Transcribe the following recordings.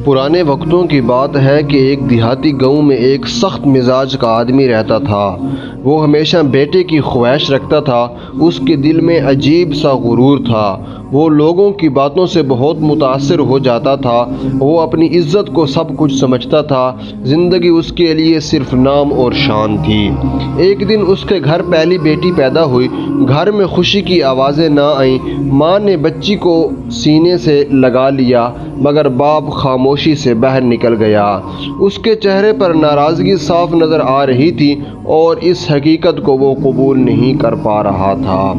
پرانے وقتوں کی بات ہے کہ ایک دیہاتی گاؤں میں ایک سخت مزاج کا آدمی رہتا تھا۔ وہ ہمیشہ بیٹے کی خواہش رکھتا تھا۔ اس کے دل میں عجیب سا غرور تھا۔ وہ لوگوں کی باتوں سے بہت متاثر ہو جاتا تھا۔ وہ اپنی عزت کو سب کچھ سمجھتا تھا۔ زندگی اس کے لیے صرف نام اور شان تھی۔ ایک دن اس کے گھر پہلی بیٹی پیدا ہوئی۔ گھر میں خوشی کی آوازیں نہ آئیں۔ ماں نے بچی کو سینے سے لگا لیا مگر باپ خاموشی سے باہر نکل گیا۔ اس کے چہرے پر ناراضگی صاف نظر آ رہی تھی اور اس حقیقت کو وہ قبول نہیں کر پا رہا تھا۔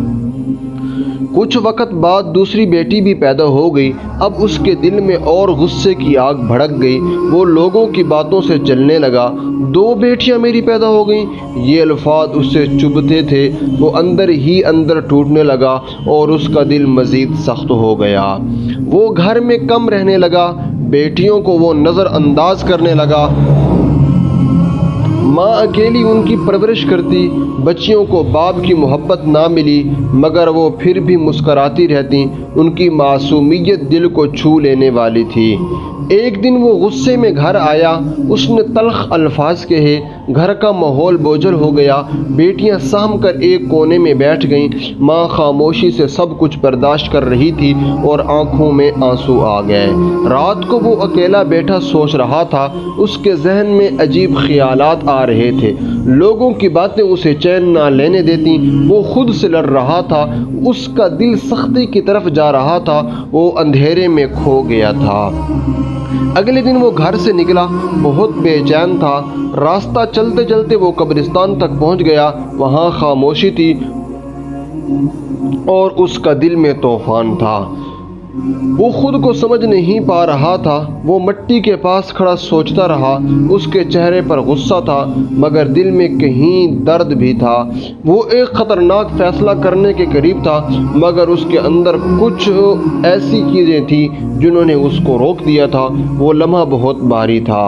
کچھ وقت بعد دوسری بیٹی بھی پیدا ہو گئی۔ اب اس کے دل میں اور غصے کی آگ بھڑک گئی۔ وہ لوگوں کی باتوں سے جلنے لگا۔ 2 بیٹیاں میری پیدا ہو گئیں، یہ الفاظ اسے چبھتے تھے۔ وہ اندر ہی اندر ٹوٹنے لگا اور اس کا دل مزید سخت ہو گیا۔ وہ گھر میں کم رہنے لگا۔ بیٹیوں کو وہ نظر انداز کرنے لگا۔ ماں اکیلی ان کی پرورش کرتی۔ بچیوں کو باپ کی محبت نہ ملی مگر وہ پھر بھی مسکراتی رہتی۔ ان کی معصومیت دل کو چھو لینے والی تھی۔ ایک دن وہ غصے میں گھر آیا۔ اس نے تلخ الفاظ کہے۔ گھر کا ماحول بوجھل ہو گیا۔ بیٹیاں سہم کر ایک کونے میں بیٹھ گئیں۔ ماں خاموشی سے سب کچھ برداشت کر رہی تھی اور آنکھوں میں آنسو آ گئے۔ رات کو وہ اکیلا بیٹھا سوچ رہا تھا۔ اس کے ذہن میں عجیب خیالات آ رہے تھے۔ لوگوں کی باتیں اسے چین نہ لینے دیتی۔ وہ خود سے لڑ رہا تھا۔ اس کا دل سختی کی طرف جا رہا تھا۔ وہ اندھیرے میں کھو گیا تھا۔ اگلے دن وہ گھر سے نکلا، بہت بے چین تھا۔ راستہ چلتے چلتے وہ قبرستان تک پہنچ گیا۔ وہاں خاموشی تھی اور اس کا دل میں طوفان تھا۔ وہ خود کو سمجھ نہیں پا رہا تھا۔ وہ مٹی کے پاس کھڑا سوچتا رہا۔ اس کے چہرے پر غصہ تھا مگر دل میں کہیں درد بھی تھا۔ وہ ایک خطرناک فیصلہ کرنے کے قریب تھا مگر اس کے اندر کچھ ایسی چیزیں تھیں جنہوں نے اس کو روک دیا تھا۔ وہ لمحہ بہت بھاری تھا۔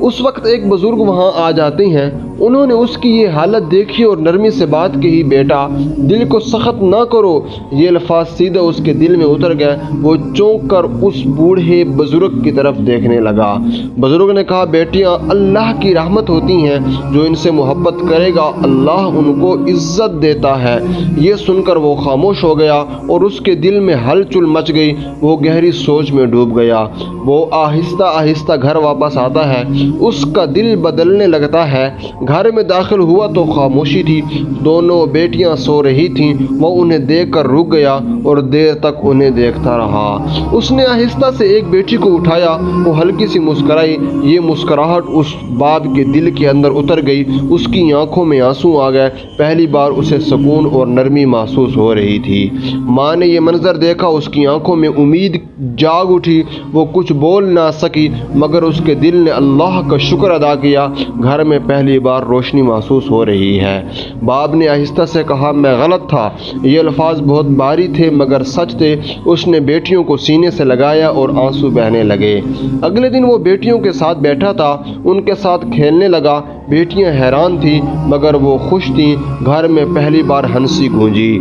اس وقت ایک بزرگ وہاں آ جاتے ہیں۔ انہوں نے اس کی یہ حالت دیکھی اور نرمی سے بات کہی، بیٹا دل کو سخت نہ کرو۔ یہ الفاظ سیدھے اس کے دل میں اتر گئے۔ وہ چونک کر اس بوڑھے بزرگ کی طرف دیکھنے لگا۔ بزرگ نے کہا، بیٹیاں اللہ کی رحمت ہوتی ہیں، جو ان سے محبت کرے گا اللہ ان کو عزت دیتا ہے۔ یہ سن کر وہ خاموش ہو گیا اور اس کے دل میں ہلچل مچ گئی۔ وہ گہری سوچ میں ڈوب گیا۔ وہ آہستہ آہستہ گھر واپس آتا ہے۔ اس کا دل بدلنے لگتا ہے۔ گھر میں داخل ہوا تو خاموشی تھی۔ دونوں بیٹیاں سو رہی تھیں۔ وہ انہیں دیکھ کر رک گیا اور دیر تک انہیں دیکھتا رہا۔ اس نے آہستہ سے ایک بیٹی کو اٹھایا۔ وہ ہلکی سی مسکرائی۔ یہ مسکراہٹ اس باپ کے دل کے اندر اتر گئی۔ اس کی آنکھوں میں آنسو آ گئے۔ پہلی بار اسے سکون اور نرمی محسوس ہو رہی تھی۔ ماں نے یہ منظر دیکھا۔ اس کی آنکھوں میں امید جاگ اٹھی۔ وہ کچھ بول نہ سکی مگر اس کے دل نے اللہ کا شکر ادا کیا۔ گھر میں پہلی بار روشنی محسوس ہو رہی ہے۔ باپ نے آہستہ سے کہا، میں غلط تھا۔ یہ الفاظ بہت بھاری تھے مگر سچ تھے۔ اس نے بیٹیوں کو سینے سے لگایا اور آنسو بہنے لگے۔ اگلے دن وہ بیٹیوں کے ساتھ بیٹھا تھا، ان کے ساتھ کھیلنے لگا۔ بیٹیاں حیران تھیں مگر وہ خوش تھیں۔ گھر میں پہلی بار ہنسی گونجی۔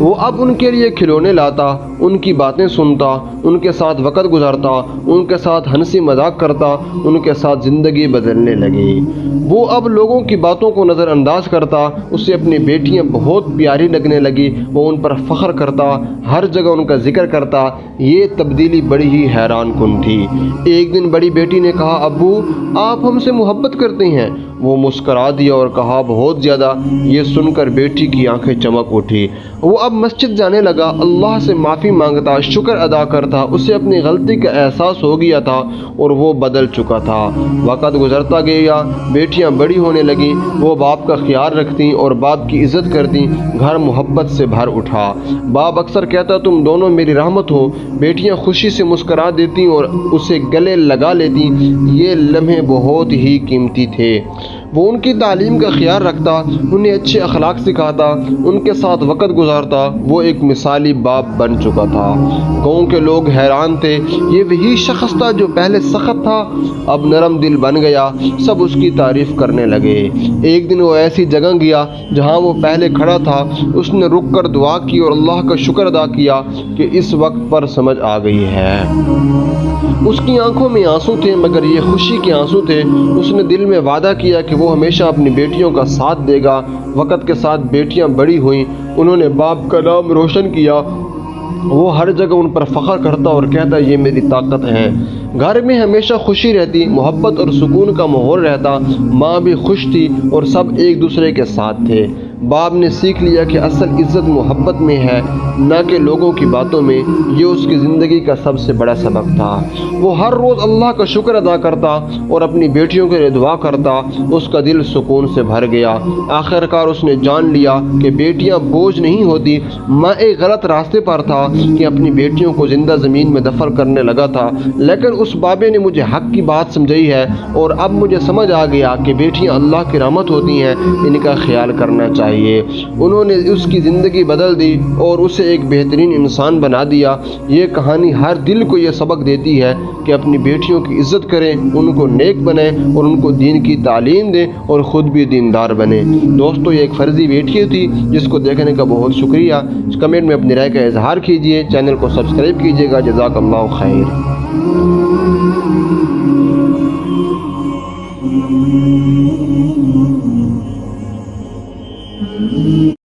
وہ اب ان کے لیے کھلونے لاتا، ان کی باتیں سنتا، ان کے ساتھ وقت گزارتا، ان کے ساتھ ہنسی مذاق کرتا۔ ان کے ساتھ زندگی بدلنے لگی۔ وہ اب لوگوں کی باتوں کو نظر انداز کرتا۔ اسے اپنی بیٹیاں بہت پیاری لگنے لگی۔ وہ ان پر فخر کرتا، ہر جگہ ان کا ذکر کرتا۔ یہ تبدیلی بڑی ہی حیران کن تھی۔ ایک دن بڑی بیٹی نے کہا، ابو آپ ہم سے محبت کرتے ہیں؟ وہ مسکرا دیا اور کہا، بہت زیادہ۔ یہ سن کر بیٹی کی آنکھیں چمک اٹھی۔ وہ اب مسجد جانے لگا، اللہ سے معافی مانگتا، شکر ادا کرتا۔ اسے اپنی غلطی کا احساس ہو گیا تھا اور وہ بدل چکا تھا۔ وقت گزرتا گیا، بیٹیاں بڑی ہونے لگیں۔ وہ باپ کا خیال رکھتیں اور باپ کی عزت کرتیں۔ گھر محبت سے بھر اٹھا۔ باپ اکثر کہتا، تم دونوں میری رحمت ہو۔ بیٹیاں خوشی سے مسکرا دیتیں اور اسے گلے لگا لیتیں۔ یہ لمحے بہت ہی قیمتی تھے۔ وہ ان کی تعلیم کا خیال رکھتا، انہیں اچھے اخلاق سکھاتا، ان کے ساتھ وقت گزارتا۔ وہ ایک مثالی باپ بن چکا تھا۔ گاؤں کے لوگ حیران تھے، یہ وہی شخص تھا جو پہلے سخت تھا، اب نرم دل بن گیا۔ سب اس کی تعریف کرنے لگے۔ ایک دن وہ ایسی جگہ گیا جہاں وہ پہلے کھڑا تھا۔ اس نے رک کر دعا کی اور اللہ کا شکر ادا کیا کہ اس وقت پر سمجھ آ گئی ہے۔ اس کی آنکھوں میں آنسو تھے، مگر یہ خوشی کے آنسو تھے۔ اس نے دل میں وعدہ کیا کہ وہ ہمیشہ اپنی بیٹیوں کا ساتھ دے گا۔ وقت کے ساتھ بیٹیاں بڑی ہوئیں، انہوں نے باپ کا نام روشن کیا۔ وہ ہر جگہ ان پر فخر کرتا اور کہتا یہ میری طاقت ہے۔ گھر میں ہمیشہ خوشی رہتی، محبت اور سکون کا ماحول رہتا۔ ماں بھی خوش تھی اور سب ایک دوسرے کے ساتھ تھے۔ باپ نے سیکھ لیا کہ اصل عزت محبت میں ہے، نہ کہ لوگوں کی باتوں میں۔ یہ اس کی زندگی کا سب سے بڑا سبق تھا۔ وہ ہر روز اللہ کا شکر ادا کرتا اور اپنی بیٹیوں کے لیے دعا کرتا۔ اس کا دل سکون سے بھر گیا۔ آخر کار اس نے جان لیا کہ بیٹیاں بوجھ نہیں ہوتی۔ میں ایک غلط راستے پر تھا کہ اپنی بیٹیوں کو زندہ زمین میں دفن کرنے لگا تھا، لیکن اس بابے نے مجھے حق کی بات سمجھائی ہے اور اب مجھے سمجھ آ گیا کہ بیٹیاں اللہ کی رحمت ہوتی ہیں، ان کا خیال کرنا چاہیے۔ انہوں نے اس کی زندگی بدل دی اور اسے ایک بہترین انسان بنا دیا۔ یہ کہانی ہر دل کو یہ سبق دیتی ہے کہ اپنی بیٹیوں کی عزت کریں، ان کو نیک بنائیں اور ان کو دین کی تعلیم دیں اور خود بھی دیندار بنیں۔ دوستو، یہ ایک فرضی ویڈیو تھی جس کو دیکھنے کا بہت شکریہ۔ کمنٹ میں اپنی رائے کا اظہار کیجیے، چینل کو سبسکرائب کیجیے گا۔ جزاک اللہ خیر۔